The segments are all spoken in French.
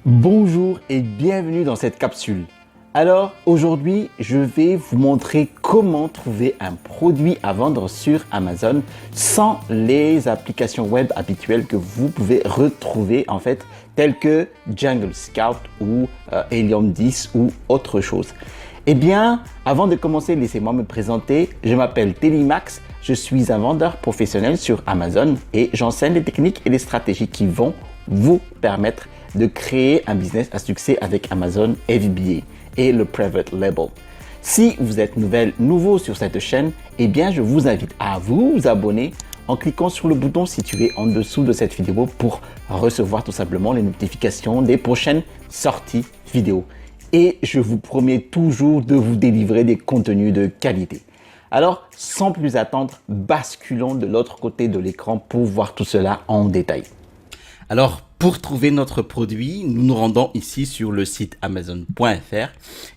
Bonjour et bienvenue dans cette capsule. Alors aujourd'hui, je vais vous montrer comment trouver un produit à vendre sur Amazon sans les applications web habituelles que vous pouvez retrouver en fait, telles que Jungle Scout ou Helium 10 ou autre chose. Eh bien, avant de commencer, laissez-moi me présenter. Je m'appelle Télimax, je suis un vendeur professionnel sur Amazon et j'enseigne les techniques et les stratégies qui vont vous permettre de créer un business à succès avec Amazon FBA et le Private Label. Si vous êtes nouveau sur cette chaîne, eh bien, je vous invite à vous abonner en cliquant sur le bouton situé en dessous de cette vidéo pour recevoir tout simplement les notifications des prochaines sorties vidéo. Et je vous promets toujours de vous délivrer des contenus de qualité. Alors, sans plus attendre, basculons de l'autre côté de l'écran pour voir tout cela en détail. Alors, pour trouver notre produit, nous nous rendons ici sur le site amazon.fr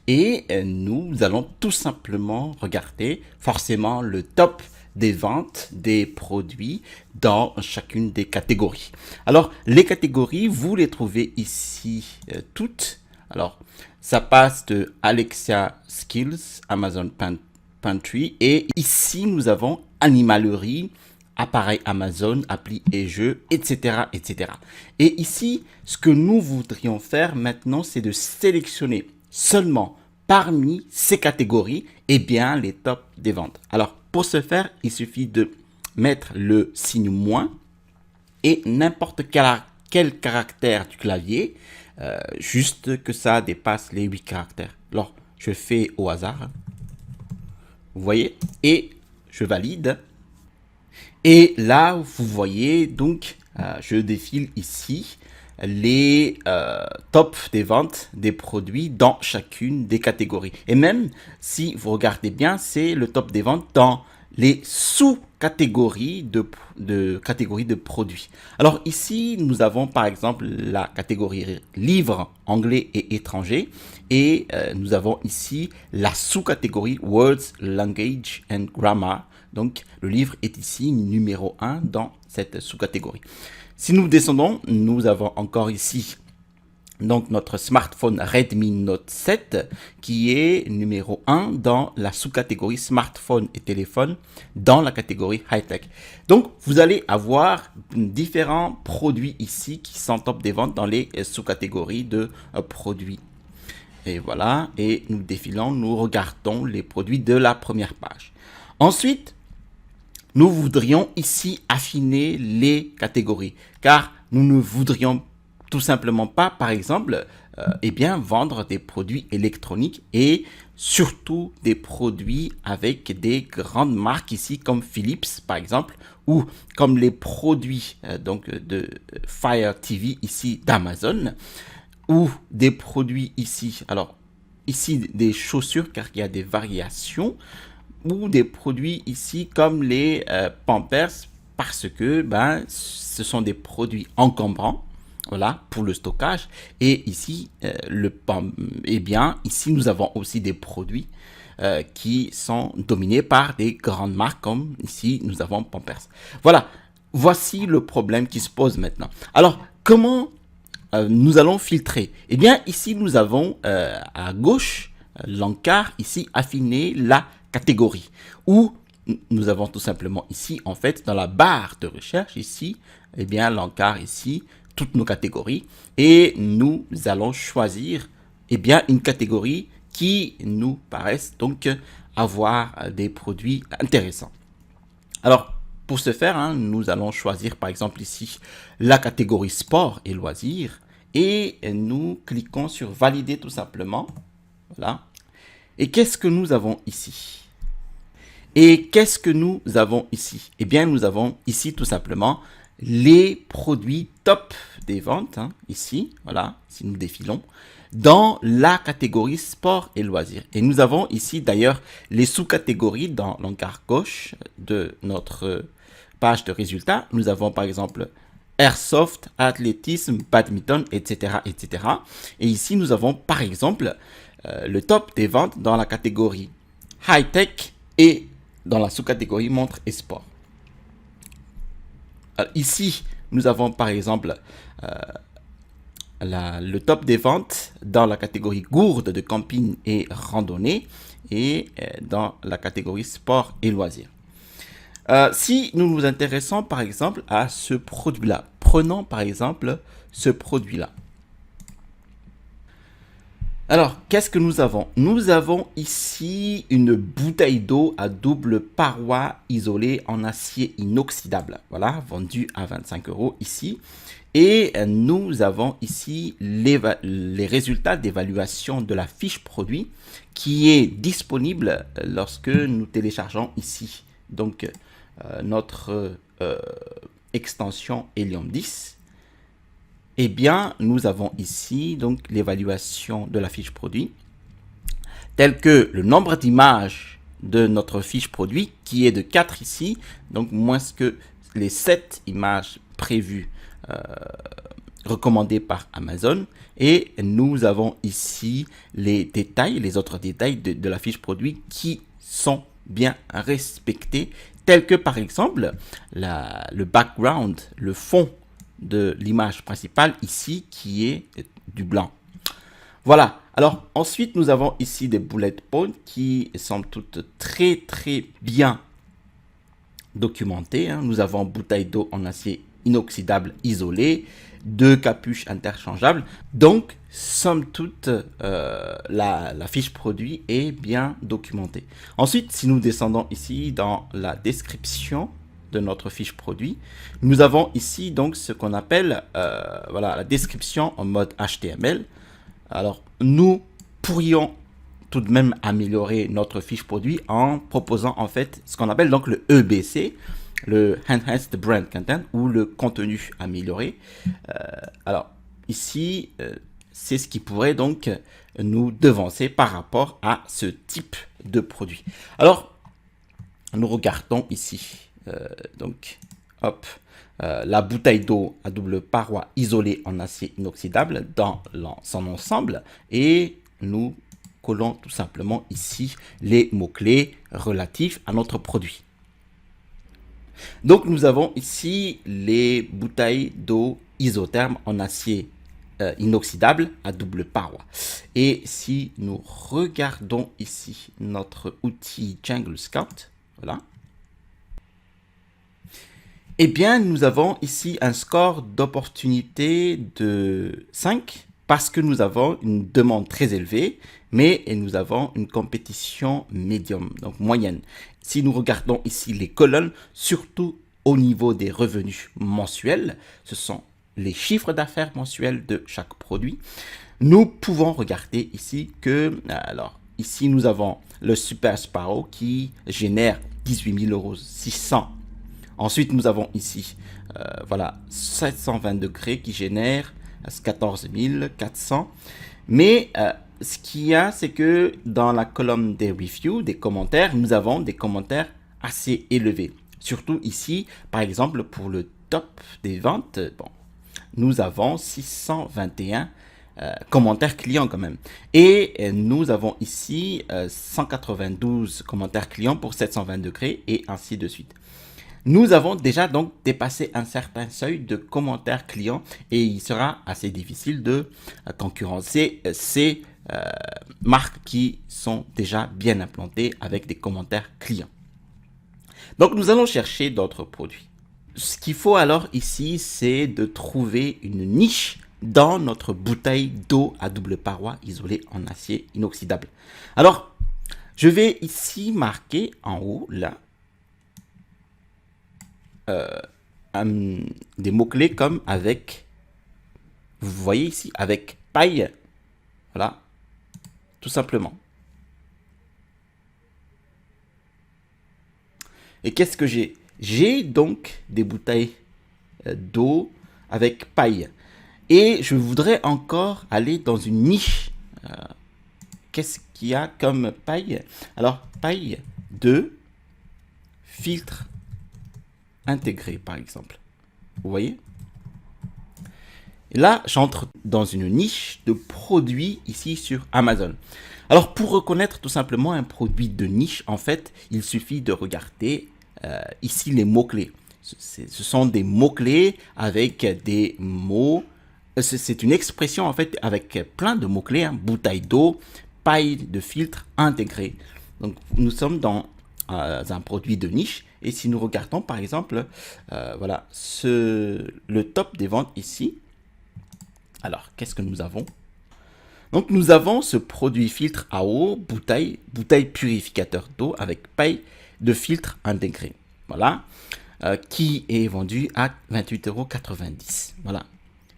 et nous allons tout simplement regarder forcément le top des ventes des produits dans chacune des catégories. Alors, les catégories, vous les trouvez ici toutes. Alors, ça passe de Alexa Skills, Amazon Pantry et ici, nous avons animalerie, appareil Amazon, appli et jeux, etc., etc. Et ici, ce que nous voudrions faire maintenant, c'est de sélectionner seulement parmi ces catégories, eh bien, les tops des ventes. Alors, pour ce faire, il suffit de mettre le signe moins et n'importe quel caractère du clavier, juste que ça dépasse les 8 caractères. Alors, je fais au hasard, vous voyez, et je valide. Et là, vous voyez, donc, je défile ici les tops des ventes des produits dans chacune des catégories. Et même, si vous regardez bien, c'est le top des ventes dans les sous-catégories catégories de produits. Alors ici, nous avons par exemple la catégorie livres, anglais et étrangers. Et nous avons ici la sous-catégorie Words, Language and Grammar. Donc, le livre est ici numéro 1 dans cette sous-catégorie. Si nous descendons, nous avons encore ici donc notre smartphone Redmi Note 7 qui est numéro 1 dans la sous-catégorie smartphone et téléphone dans la catégorie high-tech. Donc, vous allez avoir différents produits ici qui sont top des ventes dans les sous-catégories de produits. Et voilà, et nous défilons, nous regardons les produits de la première page. Ensuite, nous voudrions ici affiner les catégories, car nous ne voudrions tout simplement pas, par exemple, eh bien, vendre des produits électroniques et surtout des produits avec des grandes marques ici comme Philips, par exemple, ou comme les produits donc de Fire TV ici d'Amazon, ou des produits ici, alors ici des chaussures car il y a des variations, ou des produits ici comme les Pampers parce que ce sont des produits encombrants, voilà, pour le stockage. Et ici ici nous avons aussi des produits qui sont dominés par des grandes marques comme ici nous avons Pampers. Voilà, voici le problème qui se pose maintenant. Alors comment nous allons filtrer? Eh bien ici nous avons à gauche l'encart ici affiner la catégorie où nous avons tout simplement ici en fait dans la barre de recherche ici eh bien l'encart ici toutes nos catégories et nous allons choisir eh bien une catégorie qui nous paraisse donc avoir des produits intéressants. Alors pour ce faire nous allons choisir par exemple ici la catégorie sport et loisirs et nous cliquons sur valider tout simplement. Voilà. Et qu'est-ce que nous avons ici? Et qu'est-ce que nous avons ici? Eh bien, nous avons ici tout simplement les produits top des ventes, ici, voilà, si nous défilons, dans la catégorie sport et loisirs. Et nous avons ici d'ailleurs les sous-catégories dans l'encart gauche de notre page de résultats. Nous avons par exemple airsoft, athlétisme, badminton, etc., etc. Et ici, nous avons par exemple le top des ventes dans la catégorie high-tech et dans la sous-catégorie montre et sport. Alors, ici, nous avons par exemple le top des ventes dans la catégorie gourde de camping et randonnée et dans la catégorie sport et loisirs. Si nous nous intéressons par exemple à ce produit-là, prenons par exemple ce produit-là. Alors, qu'est-ce que nous avons? Nous avons ici une bouteille d'eau à double paroi isolée en acier inoxydable. Voilà, vendue à 25 € ici. Et nous avons ici les résultats d'évaluation de la fiche produit qui est disponible lorsque nous téléchargeons ici. Donc, notre extension Helium 10. Eh bien, nous avons ici donc l'évaluation de la fiche produit, tel que le nombre d'images de notre fiche produit, qui est de 4 ici, donc moins que les 7 images prévues, recommandées par Amazon. Et nous avons ici les détails, les autres détails de la fiche produit qui sont bien respectés, tels que par exemple le background, le fond de l'image principale ici qui est du blanc. Voilà. Alors ensuite nous avons ici des bullet points qui sont toutes très bien documentées. Nous avons bouteille d'eau en acier inoxydable isolé, 2 capuches interchangeables. Donc somme toute la fiche produit est bien documentée. Ensuite, si nous descendons ici dans la description de notre fiche produit, nous avons ici donc ce qu'on appelle voilà, la description en mode HTML. Alors nous pourrions tout de même améliorer notre fiche produit en proposant en fait ce qu'on appelle donc le EBC, le Enhanced Brand Content, ou le contenu amélioré. Alors ici c'est ce qui pourrait donc nous devancer par rapport à ce type de produit. Alors nous regardons ici donc hop, la bouteille d'eau à double paroi isolée en acier inoxydable dans son ensemble, et nous collons tout simplement ici les mots-clés relatifs à notre produit. Donc nous avons ici les bouteilles d'eau isotherme en acier inoxydable à double paroi. Et si nous regardons ici notre outil Jungle Scout, voilà, eh bien, nous avons ici un score d'opportunité de 5 parce que nous avons une demande très élevée, mais nous avons une compétition médium, donc moyenne. Si nous regardons ici les colonnes, surtout au niveau des revenus mensuels, ce sont les chiffres d'affaires mensuels de chaque produit. Nous pouvons regarder ici que, alors ici nous avons le Super Sparrow qui génère 18 600 €. Ensuite, nous avons ici, voilà, 720 degrés qui génère 14 400. Mais ce qu'il y a, c'est que dans la colonne des reviews, des commentaires, nous avons des commentaires assez élevés. Surtout ici, par exemple, pour le top des ventes, bon, nous avons 621 commentaires clients quand même. Et nous avons ici 192 commentaires clients pour 720 degrés et ainsi de suite. Nous avons déjà donc dépassé un certain seuil de commentaires clients et il sera assez difficile de concurrencer ces marques qui sont déjà bien implantées avec des commentaires clients. Donc nous allons chercher d'autres produits. Ce qu'il faut alors ici, c'est de trouver une niche dans notre bouteille d'eau à double paroi isolée en acier inoxydable. Alors, je vais ici marquer en haut là des mots-clés comme avec, vous voyez ici, avec paille, voilà, tout simplement. Et qu'est-ce que j'ai? J'ai donc des bouteilles d'eau avec paille. Et je voudrais encore aller dans une niche. Qu'est-ce qu'il y a comme paille? Alors, paille de filtre intégré, par exemple. Vous voyez? Et là, j'entre dans une niche de produits ici sur Amazon. Alors, pour reconnaître tout simplement un produit de niche, en fait, il suffit de regarder ici les mots-clés. Ce sont des mots-clés avec des mots C'est une expression en fait avec plein de mots-clés, hein, bouteille d'eau, paille de filtre intégrée. Donc nous sommes dans un produit de niche. Et si nous regardons par exemple, voilà, le top des ventes ici. Alors, qu'est-ce que nous avons? Donc nous avons ce produit filtre à eau, bouteille purificateur d'eau avec paille de filtre intégré. Voilà. Qui est vendu à 28,90 €. Voilà.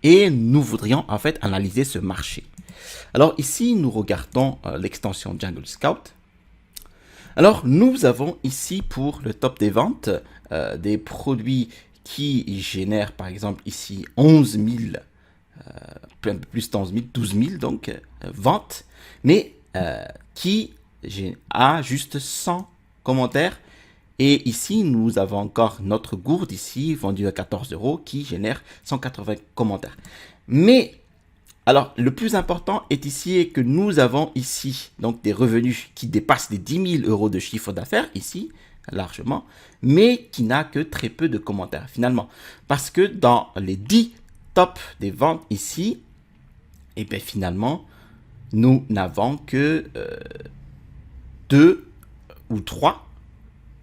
Et nous voudrions en fait analyser ce marché. Alors ici, nous regardons l'extension Jungle Scout. Alors nous avons ici pour le top des ventes des produits qui génèrent par exemple ici 11 000, un peu plus de 11 000, 12 000 donc ventes, mais qui a juste 100 commentaires. Et ici, nous avons encore notre gourde ici, vendue à 14 €, qui génère 180 commentaires. Mais, alors, le plus important est ici que nous avons ici donc des revenus qui dépassent les 10 000 € de chiffre d'affaires, ici, largement, mais qui n'a que très peu de commentaires, finalement. Parce que dans les 10 tops des ventes ici, et bien finalement, nous n'avons que 2 ou 3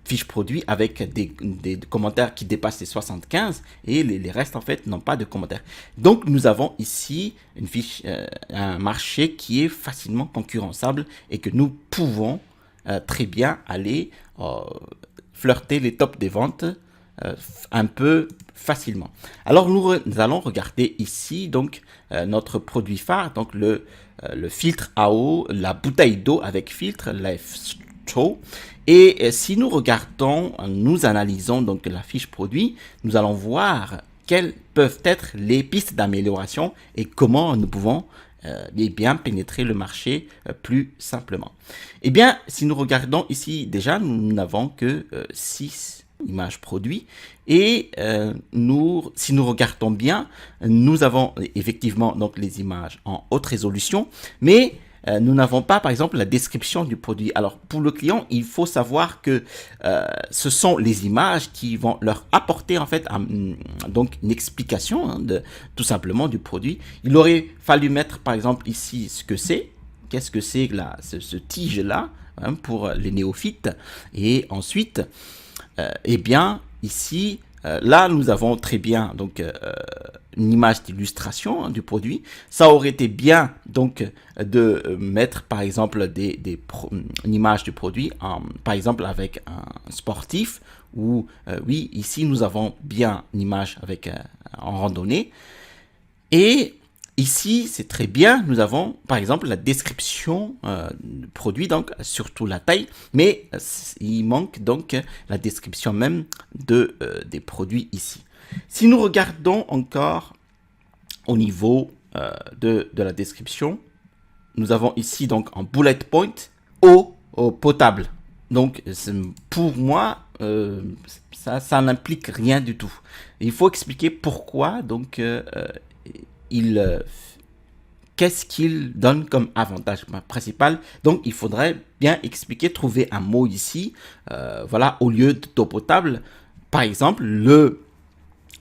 fiches produits avec des commentaires qui dépassent les 75 et les restes en fait n'ont pas de commentaires. Donc nous avons ici une fiche, un marché qui est facilement concurrençable et que nous pouvons très bien aller flirter les tops des ventes un peu facilement. Alors nous allons regarder ici donc notre produit phare, donc le filtre à eau, la bouteille d'eau avec filtre, Life Straw. Et si nous regardons, nous analysons donc la fiche produit, nous allons voir quelles peuvent être les pistes d'amélioration et comment nous pouvons bien pénétrer le marché plus simplement. Eh bien, si nous regardons ici, déjà, nous n'avons que 6 images produits et si nous regardons bien, nous avons effectivement donc les images en haute résolution, mais nous n'avons pas, par exemple, la description du produit. Alors, pour le client, il faut savoir que ce sont les images qui vont leur apporter, en fait, donc une explication tout simplement du produit. Il aurait fallu mettre, par exemple, ici, ce que c'est. Qu'est-ce que c'est là, ce tige-là, hein, pour les néophytes. Et ensuite, eh bien, ici, là, nous avons très bien donc une image d'illustration du produit. Ça aurait été bien donc de mettre par exemple une image du produit, par exemple avec un sportif. Ou oui, ici nous avons bien une image avec en randonnée. Et ici, c'est très bien, nous avons par exemple la description du produit, donc surtout la taille, mais il manque donc la description même des produits ici. Si nous regardons encore au niveau de la description, nous avons ici donc en bullet point eau potable. Donc pour moi, ça n'implique rien du tout. Il faut expliquer pourquoi donc qu'est-ce qu'il donne comme avantage principal. Donc il faudrait bien expliquer, trouver un mot ici, voilà, au lieu d'eau potable. Par exemple,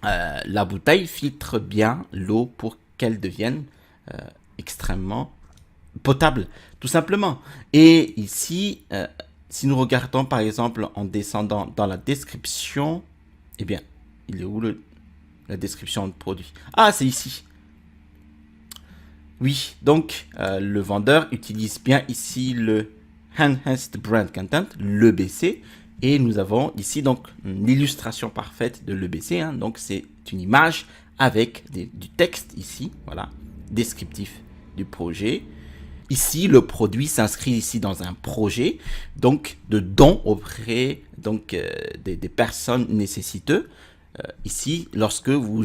la bouteille filtre bien l'eau pour qu'elle devienne extrêmement potable, tout simplement. Et ici, si nous regardons par exemple en descendant dans la description, eh bien, il est où la description de produit? Ah, c'est ici. Oui, donc le vendeur utilise bien ici le Enhanced Brand Content, l'EBC, et nous avons ici donc l'illustration parfaite de l'EBC, hein, donc c'est une image avec du texte ici, voilà, descriptif du projet. Ici, le produit s'inscrit ici dans un projet, donc de dons auprès donc, des personnes nécessiteuses. Ici, lorsque vous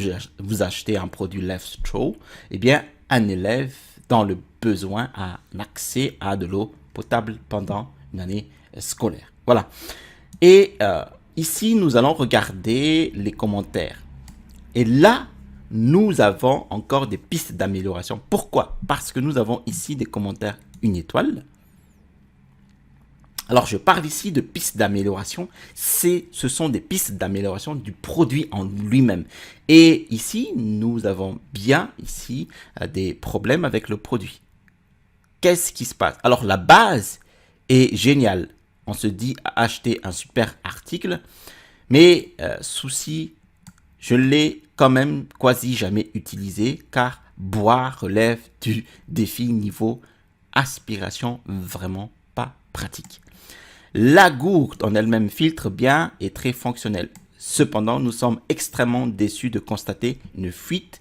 achetez un produit Life Straw, eh bien, un élève dans le besoin a un accès à de l'eau potable pendant une année scolaire. Voilà. Et ici, nous allons regarder les commentaires. Et là, nous avons encore des pistes d'amélioration. Pourquoi? Parce que nous avons ici des commentaires une étoile. Alors, je parle ici de pistes d'amélioration. Ce sont des pistes d'amélioration du produit en lui-même. Et ici, nous avons bien ici des problèmes avec le produit. Qu'est-ce qui se passe? Alors, la base est géniale. On se dit acheter un super article. Mais souci, je l'ai quand même quasi jamais utilisé car boire relève du défi niveau aspiration vraiment pas pratique. La gourde en elle-même filtre bien et très fonctionnelle. Cependant, nous sommes extrêmement déçus de constater une fuite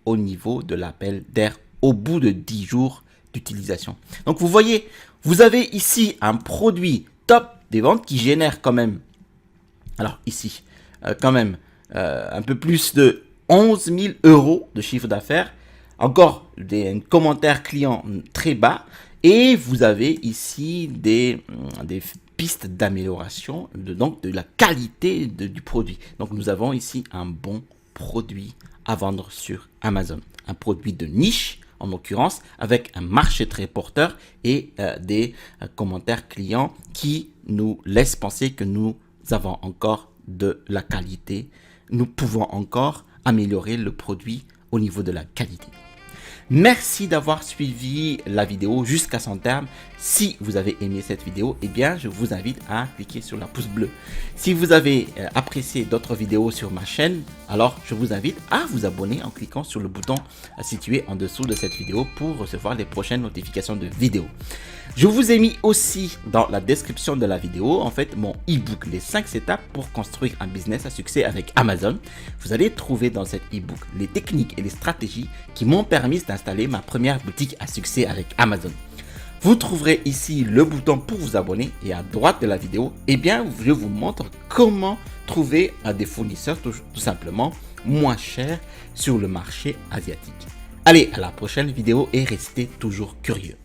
au niveau de l'appel d'air au bout de 10 jours d'utilisation. Donc, vous voyez, vous avez ici un produit top des ventes qui génère quand même, alors ici, quand même, un peu plus de 11 000 € de chiffre d'affaires. Encore des commentaires clients très bas. Et vous avez ici des pistes d'amélioration donc de la qualité du produit. Donc nous avons ici un bon produit à vendre sur Amazon. Un produit de niche en l'occurrence avec un marché très porteur et des commentaires clients qui nous laissent penser que nous avons encore de la qualité. Nous pouvons encore améliorer le produit au niveau de la qualité. Merci d'avoir suivi la vidéo jusqu'à son terme. Si vous avez aimé cette vidéo, eh bien, je vous invite à cliquer sur la pouce bleue. Si vous avez apprécié d'autres vidéos sur ma chaîne, alors je vous invite à vous abonner en cliquant sur le bouton situé en dessous de cette vidéo pour recevoir les prochaines notifications de vidéos. Je vous ai mis aussi dans la description de la vidéo, en fait, mon e-book, les 5 étapes pour construire un business à succès avec Amazon. Vous allez trouver dans cet e-book les techniques et les stratégies qui m'ont permis d'installer ma première boutique à succès avec Amazon. Vous trouverez ici le bouton pour vous abonner et à droite de la vidéo, eh bien, je vous montre comment trouver des fournisseurs tout simplement moins chers sur le marché asiatique. Allez, à la prochaine vidéo et restez toujours curieux.